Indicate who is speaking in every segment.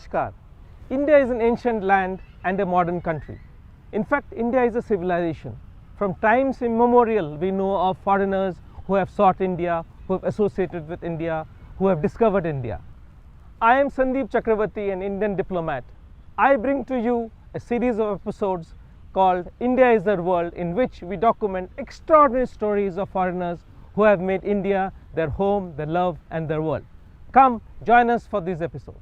Speaker 1: Namaskar. India is an ancient land and a modern country. In fact, India is a civilization. From times immemorial, we know of foreigners who have sought India, who have associated with India, who have discovered India. I am Sandeep Chakravarti, an Indian diplomat. I bring to you a series of episodes called India is the World, in which we document extraordinary stories of foreigners who have made India their home, their love and their world. Come, join us for these episodes.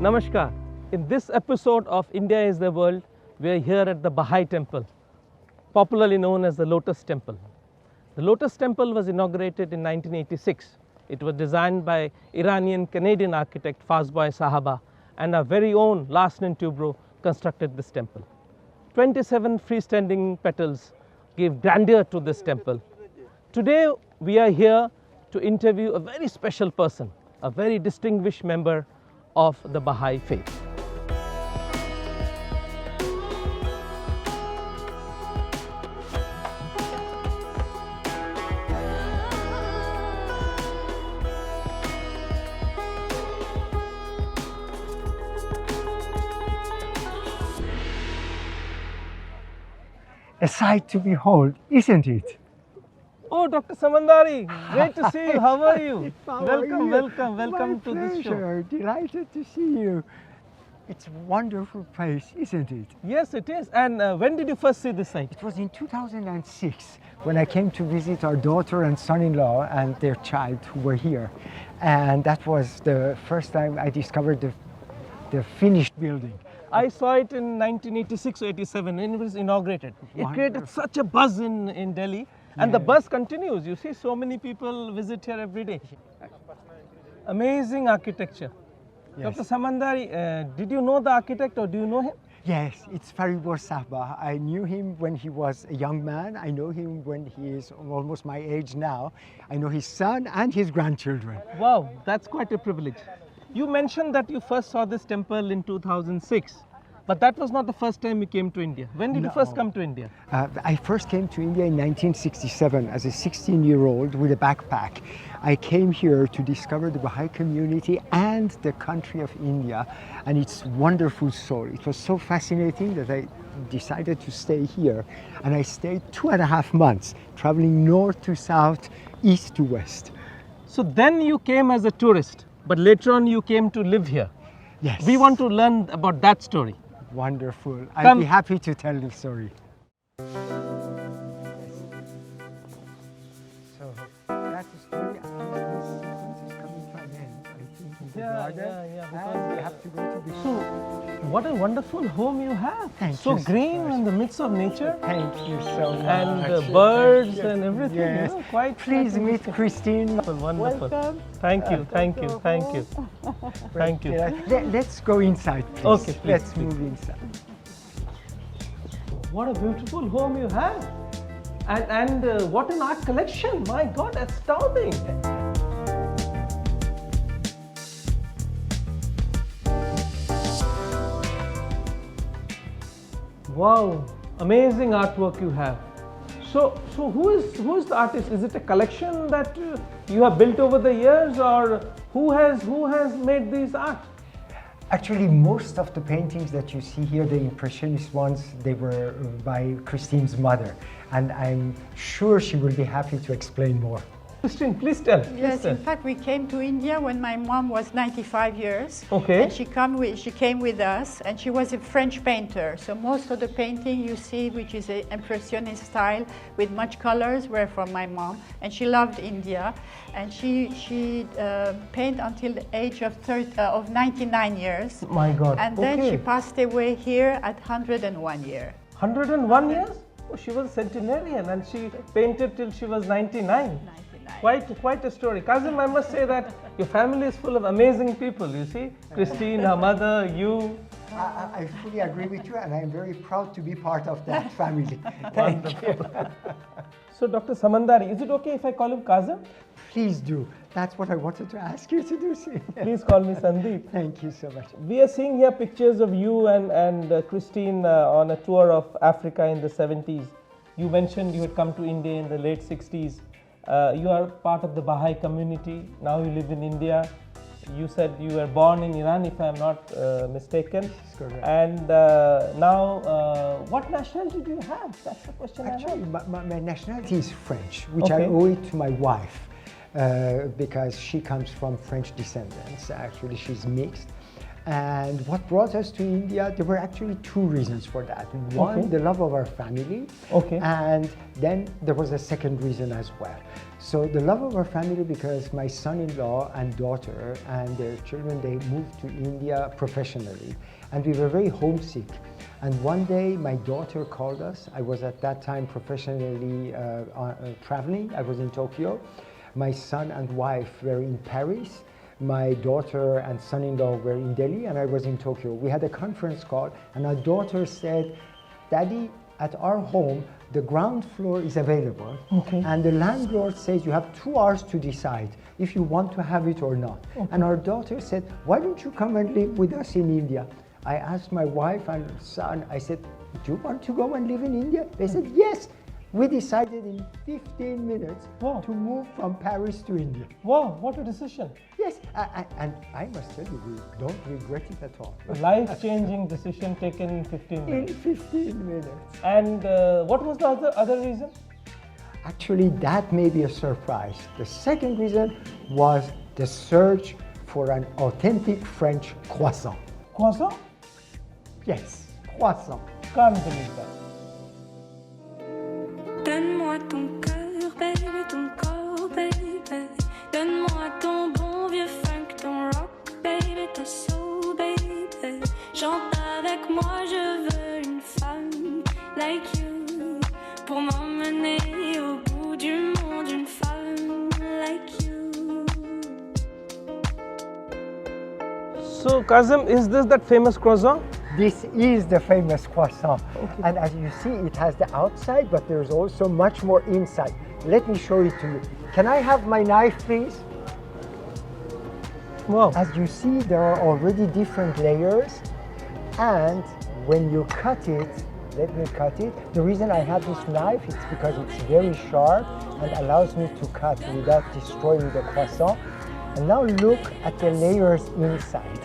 Speaker 1: Namaskar. In this episode of India is the World, we are here at the Baha'i Temple, popularly known as the Lotus Temple. The Lotus Temple was inaugurated in 1986. It was designed by Iranian-Canadian architect Fazboi Sahaba, and our very own Larsen & Toubro constructed this temple. 27 freestanding petals gave grandeur to this temple. Today we are here to interview a very special person, a very distinguished member of the Baha'i faith.
Speaker 2: A sight to behold, isn't it?
Speaker 1: Oh, Dr. Samandari, great to see you. How are you? Welcome
Speaker 2: My
Speaker 1: to this show.
Speaker 2: pleasure. Delighted to see you. It's a wonderful place, isn't it?
Speaker 1: Yes, it is. And when did you first see this site?
Speaker 2: It was in 2006 when I came to visit our daughter and son-in-law and their child who were here. And that was the first time I discovered the finished building.
Speaker 1: I saw it in 1986 or 87 when it was inaugurated. It created
Speaker 2: Wonderful.
Speaker 1: such a buzz in Delhi, and the buzz continues. You see, so many people visit here every day. Amazing architecture.
Speaker 2: Yes.
Speaker 1: Dr. Samandari, did you know the architect or do you know him?
Speaker 2: Yes, it's Faribor Sahba. I knew him when he was a young man. I know him when he is almost my age now. I know his son and his grandchildren.
Speaker 1: Wow, that's quite a privilege. You mentioned that you first saw this temple in 2006, but that was not the first time you came to India. When did you first come to India?
Speaker 2: I first came to India in 1967 as a 16-year-old with a backpack. I came here to discover the Baha'i community and the country of India and its wonderful soul. It was so fascinating that I decided to stay here, and I stayed 2.5 months, traveling north to south, east to west.
Speaker 1: So then you came as a tourist, but later on you came to live here.
Speaker 2: Yes.
Speaker 1: We want to learn about that story.
Speaker 2: Wonderful. I'll
Speaker 1: Come.
Speaker 2: be happy to tell the story. So that's the story. This sequence is coming to an end, I think, in the garden. And we have to go to the
Speaker 1: So, what a wonderful home you have.
Speaker 2: Thank
Speaker 1: so
Speaker 2: you so
Speaker 1: green
Speaker 2: much.
Speaker 1: in the midst of nature.
Speaker 2: Thank you so much.
Speaker 1: And birds
Speaker 2: Thank you.
Speaker 1: and everything.
Speaker 2: Yes.
Speaker 1: You know, quite
Speaker 2: Please meet Christine.
Speaker 1: Wonderful.
Speaker 3: Welcome.
Speaker 1: Thank you. Thank you. Thank you.
Speaker 2: Let's go inside, please.
Speaker 1: Okay, please,
Speaker 2: Let's
Speaker 1: please.
Speaker 2: move inside.
Speaker 1: What a beautiful home you have. And what an art collection. My God, astounding. Wow, amazing artwork you have. So who is the artist? Is it a collection that you have built over the years, or who has made these art?
Speaker 2: Actually, most of the paintings that you see here, the Impressionist ones, they were by Christine's mother. And I'm sure she will be happy to explain more.
Speaker 1: Christine, please tell.
Speaker 3: Yes, in fact, we came to India when my mom was 95 years.
Speaker 1: Okay.
Speaker 3: And she came with us, and she was a French painter. So most of the painting you see, which is an Impressionist style with much colors, were from my mom. And she loved India. And she painted until the age of 99 years.
Speaker 1: My God.
Speaker 3: And then she passed away here at 101 years.
Speaker 1: 101 years? Oh, she was a centenarian and she painted till she was 99. Quite a story. Kazem, I must say that your family is full of amazing people, you see. Christine, her mother, you.
Speaker 2: I fully agree with you, and I'm very proud to be part of that family. Thank you.
Speaker 1: So, Dr. Samandari, is it okay if I call him Kazem?
Speaker 2: Please do. That's what I wanted to ask you to do.
Speaker 1: Please call me Sandeep.
Speaker 2: Thank you so much.
Speaker 1: We are seeing here pictures of you and Christine on a tour of Africa in the 70s. You mentioned you had come to India in the late 60s. You are part of the Baha'i community. Now you live in India. You said you were born in Iran, if I am not mistaken.
Speaker 2: That's correct.
Speaker 1: And now, what nationality do you have? That's the question
Speaker 2: Actually,
Speaker 1: I have.
Speaker 2: my nationality is French, which I
Speaker 1: Okay.
Speaker 2: owe it to my wife because she comes from French descendants. Actually, she's mixed. And what brought us to India, there were actually two reasons for that. One,
Speaker 1: Okay.
Speaker 2: the love of our family.
Speaker 1: Okay.
Speaker 2: And then there was a second reason as well. So the love of our family because my son-in-law and daughter and their children, they moved to India professionally. And we were very homesick. And one day my daughter called us. I was at that time professionally traveling. I was in Tokyo. My son and wife were in Paris. My daughter and son-in-law were in Delhi and I was in Tokyo. We had a conference call and our daughter said, Daddy, at our home, the ground floor is available.
Speaker 1: Okay.
Speaker 2: And the landlord says you have 2 hours to decide if you want to have it or not.
Speaker 1: Okay.
Speaker 2: And our daughter said, why don't you come and live with us in India? I asked my wife and son, I said, do you want to go and live in India? They said, yes. We decided in 15 minutes
Speaker 1: Wow.
Speaker 2: to move from Paris to India.
Speaker 1: Wow, what a decision.
Speaker 2: Yes, and I must tell you, we don't regret it at all.
Speaker 1: A life-changing decision taken in 15
Speaker 2: In
Speaker 1: minutes.
Speaker 2: 15 minutes.
Speaker 1: And what was the other reason?
Speaker 2: Actually, that may be a surprise. The second reason was the search for an authentic French croissant.
Speaker 1: Croissant?
Speaker 2: Yes, croissant.
Speaker 1: Can't believe that.
Speaker 4: Donne-moi ton cœur, baby, ton corps, baby. Donne-moi ton bon vieux funk, ton rock, baby, ta soul, baby. Chante avec moi, je veux une femme like you. Pour m'emmener au bout du monde, une femme like you.
Speaker 1: So, Kazem, is this that famous croissant?
Speaker 2: This is the famous croissant. And as you see, it has the outside, but there's also much more inside. Let me show it to you. Can I have my knife, please?
Speaker 1: Wow.
Speaker 2: As you see, there are already different layers. And when you cut it, let me cut it. The reason I have this knife is because it's very sharp and allows me to cut without destroying the croissant. And now look at the layers inside.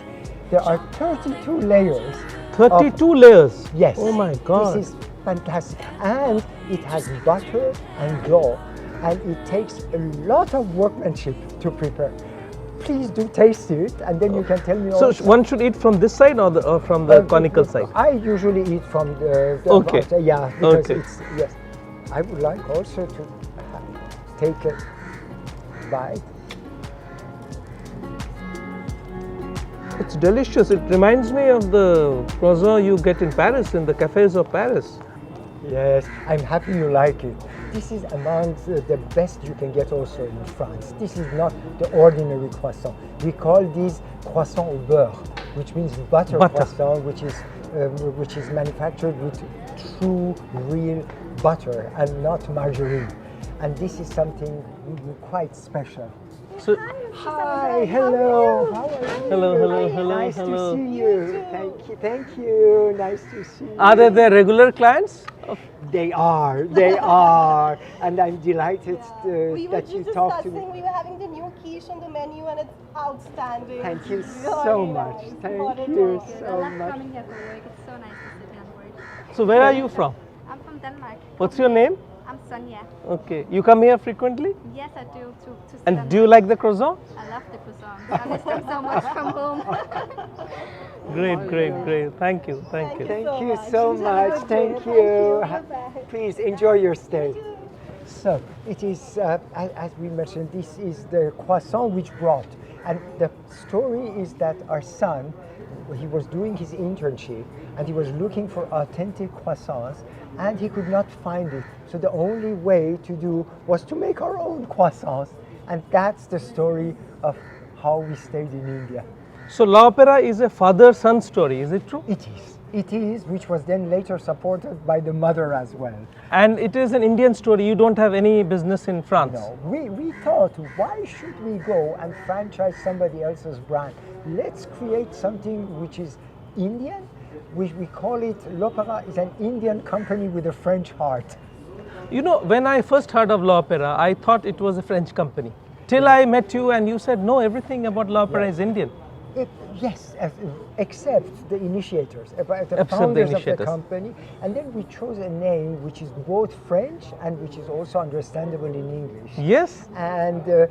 Speaker 2: There are 32 layers.
Speaker 1: 32 layers?
Speaker 2: Yes.
Speaker 1: Oh my God.
Speaker 2: This is fantastic. And it has butter and dough. And it takes a lot of workmanship to prepare. Please do taste it and then you can tell me
Speaker 1: So,
Speaker 2: also.
Speaker 1: one should eat from this side or from the conical side?
Speaker 2: I usually eat from the
Speaker 1: Okay.
Speaker 2: outside, yeah, because
Speaker 1: Okay.
Speaker 2: it's, yes. I would like also to take a bite.
Speaker 1: It's delicious. It reminds me of the croissant you get in Paris, in the cafes of Paris.
Speaker 2: Yes, I'm happy you like it. This is among the best you can get also in France. This is not the ordinary croissant. We call these croissant au beurre, which means butter croissant, which is manufactured with true, real butter and not margarine. And this is something quite special.
Speaker 1: So,
Speaker 2: Hi, hello. How are you?
Speaker 1: hello,
Speaker 2: Nice
Speaker 1: hello.
Speaker 2: to see you. Thank you. Nice to see you.
Speaker 1: Are they their regular clients?
Speaker 2: They are, and I'm delighted
Speaker 5: We were
Speaker 2: that
Speaker 5: just
Speaker 2: you talked to me.
Speaker 5: discussing, we were having the new quiche on the menu and it's outstanding.
Speaker 2: Thank you
Speaker 5: It's
Speaker 2: so
Speaker 5: very
Speaker 2: much.
Speaker 5: nice.
Speaker 2: Thank
Speaker 5: Very
Speaker 2: you
Speaker 5: nice.
Speaker 2: so
Speaker 6: love
Speaker 2: much.
Speaker 6: coming here for work. It's so nice to sit here and work.
Speaker 1: So, where are you from?
Speaker 6: I'm from Denmark.
Speaker 1: What's your name?
Speaker 6: I'm Sonia.
Speaker 1: Okay. You come here frequently?
Speaker 6: Yes, I do. To
Speaker 1: And do you like the croissant?
Speaker 6: I love the croissant. I miss them so much from home.
Speaker 1: Great. Thank you.
Speaker 2: Thank you
Speaker 5: so
Speaker 2: so
Speaker 5: much.
Speaker 2: much.
Speaker 5: Have a good
Speaker 2: Thank
Speaker 5: day.
Speaker 2: you.
Speaker 5: Thank you. Bye-bye.
Speaker 2: Please enjoy your stay. So it is, as we mentioned, this is the croissant which brought. And the story is that our son, he was doing his internship and he was looking for authentic croissants and he could not find it. So the only way to do was to make our own croissants. And that's the story of how we stayed in India.
Speaker 1: So, La Opera is a father-son story, is it true?
Speaker 2: It is, which was then later supported by the mother as well.
Speaker 1: And it is an Indian story. You don't have any business in France.
Speaker 2: No, we thought, why should we go and franchise somebody else's brand? Let's create something which is Indian, which we call it, L'Opera is an Indian company with a French heart.
Speaker 1: You know, when I first heard of L'Opera, I thought it was a French company. Till I met you and you said, no, everything about L'Opera is Indian.
Speaker 2: Yes, except the initiators, the
Speaker 1: Except the
Speaker 2: founders of the
Speaker 1: initiators.
Speaker 2: company. And then we chose a name which is both French and which is also understandable in English.
Speaker 1: Yes.
Speaker 2: And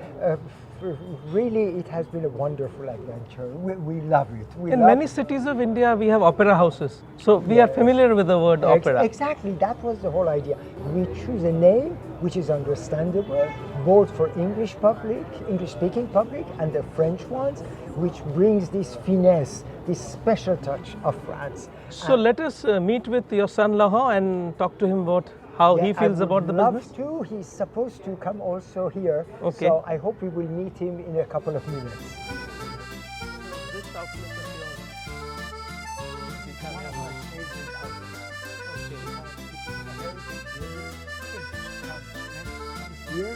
Speaker 2: really, it has been a wonderful adventure. We love it.
Speaker 1: In many cities of India, we have opera houses. So we are familiar with the word opera.
Speaker 2: Exactly, that was the whole idea. We choose a name which is understandable, both for English public, English-speaking public, and the French ones, which brings this finesse, this special touch of France.
Speaker 1: So let us meet with your son Laurent and talk to him about how he feels about the business.
Speaker 2: I would love to. He's supposed to come also here.
Speaker 1: Okay.
Speaker 2: So I hope we will meet him in a couple of minutes. Here.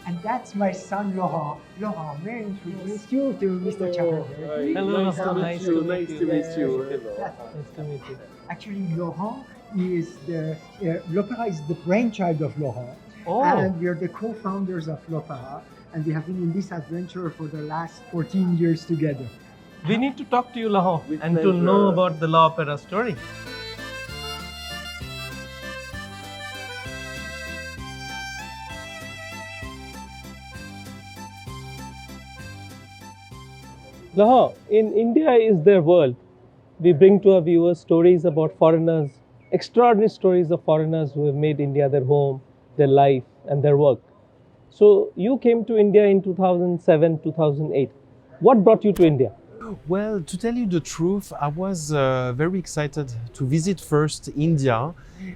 Speaker 2: And that's my son Laurent. Laurent, may I introduce you to Mr. Chakraview?
Speaker 1: Hello,
Speaker 7: Nice to meet you.
Speaker 1: Nice to meet you.
Speaker 2: Actually, Laurent is l'Opera is the brainchild of Laurent.
Speaker 1: Oh.
Speaker 2: And we are the co-founders of l'Opera. And we have been in this adventure for the last 14 years together.
Speaker 1: We need to talk to you, Laurent,
Speaker 7: With
Speaker 1: and to
Speaker 7: pleasure.
Speaker 1: know about the L'Opera story. Laurent, in India is their world. We bring to our viewers stories about foreigners, extraordinary stories of foreigners who have made India their home, their life, and their work. So you came to India in 2007, 2008. What brought you to India?
Speaker 7: Well, to tell you the truth, I was very excited to visit first India,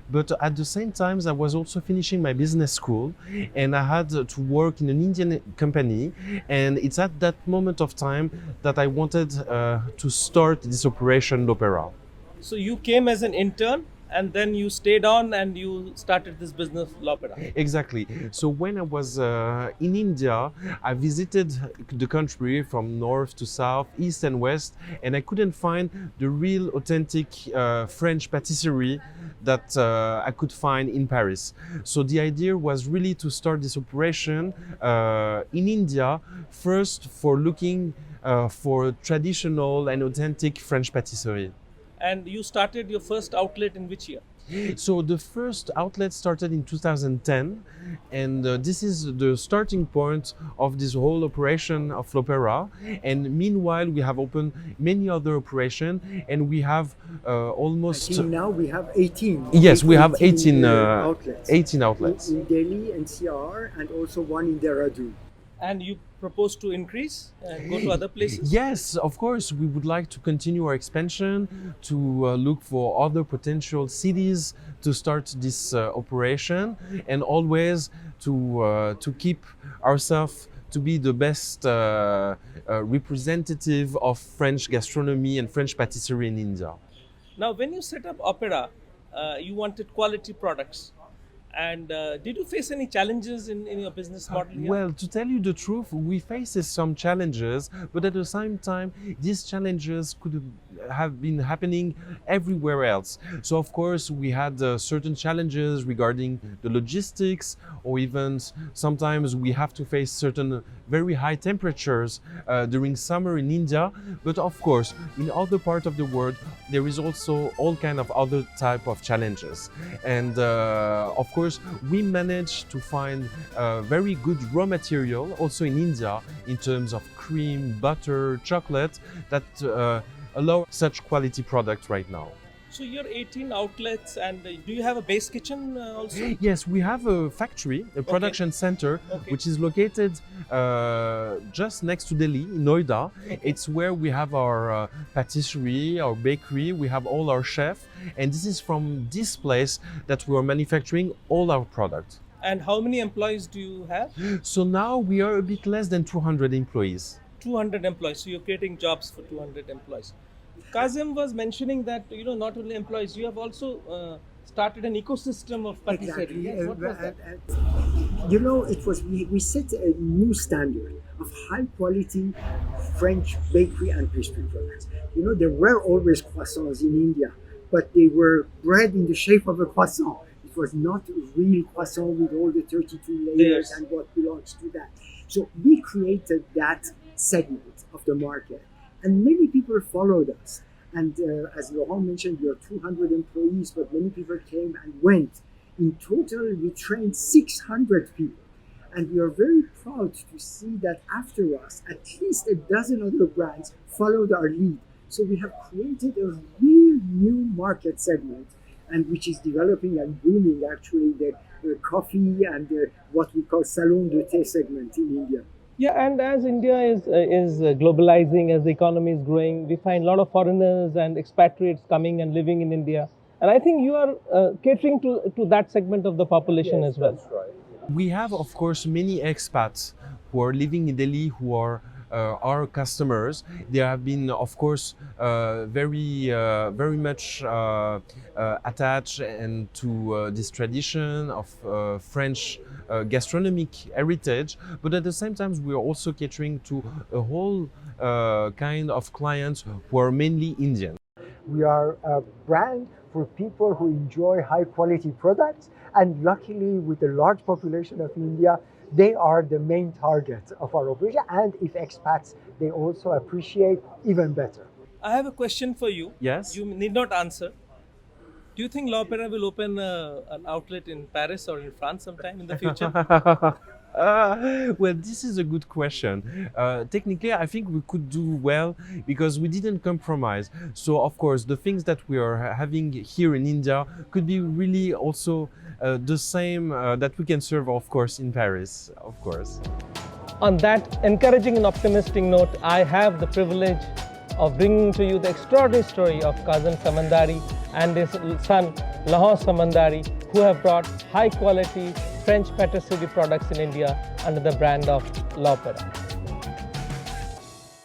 Speaker 7: but at the same time, I was also finishing my business school and I had to work in an Indian company. And it's at that moment of time that I wanted to start this operation, l'Opera.
Speaker 1: So you came as an intern and then you stayed on and you started this business, L'Opera.
Speaker 7: Exactly. So when I was in India, I visited the country from north to south, east and west, and I couldn't find the real authentic French patisserie that I could find in Paris. So the idea was really to start this operation in India, first for looking for traditional and authentic French patisserie.
Speaker 1: And you started your first outlet in which year?
Speaker 7: So the first outlet started in 2010, and this is the starting point of this whole operation of l'Opera. And meanwhile, we have opened many other operations, and we have almost.
Speaker 2: I think now we have 18.
Speaker 7: Yes, we have 18
Speaker 2: outlets.
Speaker 7: 18 outlets.
Speaker 2: In Delhi NCR and also one in Dehradun.
Speaker 1: And you propose to increase and go to other places?
Speaker 7: Yes, of course, we would like to continue our expansion, to look for other potential cities to start this operation, and always to keep ourselves to be the best representative of French gastronomy and French patisserie in India.
Speaker 1: Now, when you set up Opera, you wanted quality products. And did you face any challenges in your business model here?
Speaker 7: Well, to tell you the truth, we faced some challenges, but at the same time, these challenges could have been happening everywhere else. So, of course, we had certain challenges regarding the logistics, or even sometimes we have to face certain very high temperatures during summer in India. But of course, in other parts of the world, there is also all kind of other type of challenges. And of course, we managed to find very good raw material also in India in terms of cream, butter, chocolate that allow such quality product right now.
Speaker 1: So you're 18 outlets, and do you have a base kitchen also?
Speaker 7: Yes, we have a factory, a production center, which is located just next to Delhi, in Noida. It's where we have our patisserie, our bakery, we have all our chefs, and this is from this place that we are manufacturing all our products.
Speaker 1: And how many employees do you have?
Speaker 7: So now we are a bit less than 200 employees.
Speaker 1: 200 employees, so you're creating jobs for 200 employees. Kazem was mentioning that, not only employees, you have also started an ecosystem of patisserie.
Speaker 2: Exactly.
Speaker 1: Yes, what was that?
Speaker 2: It was we set a new standard of high quality French bakery and pastry products. There were always croissants in India, but they were bread in the shape of a croissant. It was not a real croissant with all the 32 layers and what belongs to that. So we created that segment of the market, and many people followed us. And as Laurent mentioned, we are 200 employees, but many people came and went. In total, we trained 600 people. And we are very proud to see that after us, at least a dozen other brands followed our lead. So we have created a real new market segment, and which is developing and booming actually, the coffee and what we call salon de thé segment in India.
Speaker 1: Yeah, and as India is globalizing, as the economy is growing, we find a lot of foreigners and expatriates coming and living in India. And I think you are catering to that segment of the population as well.
Speaker 2: That's right.
Speaker 7: We have, of course, many expats who are living in Delhi who are our customers. They have been, of course, very much attached and to this tradition of French gastronomic heritage. But at the same time, we are also catering to a whole kind of clients who are mainly Indian.
Speaker 2: We are a brand for people who enjoy high quality products, and luckily with the large population of India, they are the main target of our operation, and if expats, they also appreciate even better.
Speaker 1: I have a question for you.
Speaker 7: Yes?
Speaker 1: You need not answer. Do you think L'Opéra will open an outlet in Paris or in France sometime in the future?
Speaker 7: Well, this is a good question. Technically, I think we could do well because we didn't compromise. So, of course, the things that we are having here in India could be really also the same that we can serve, of course, in Paris, of course.
Speaker 1: On that encouraging and optimistic note, I have the privilege of bringing to you the extraordinary story of Kazem Samandari and his son Laurent Samandari, who have brought high quality French patisserie products in India under the brand of L'Opéra.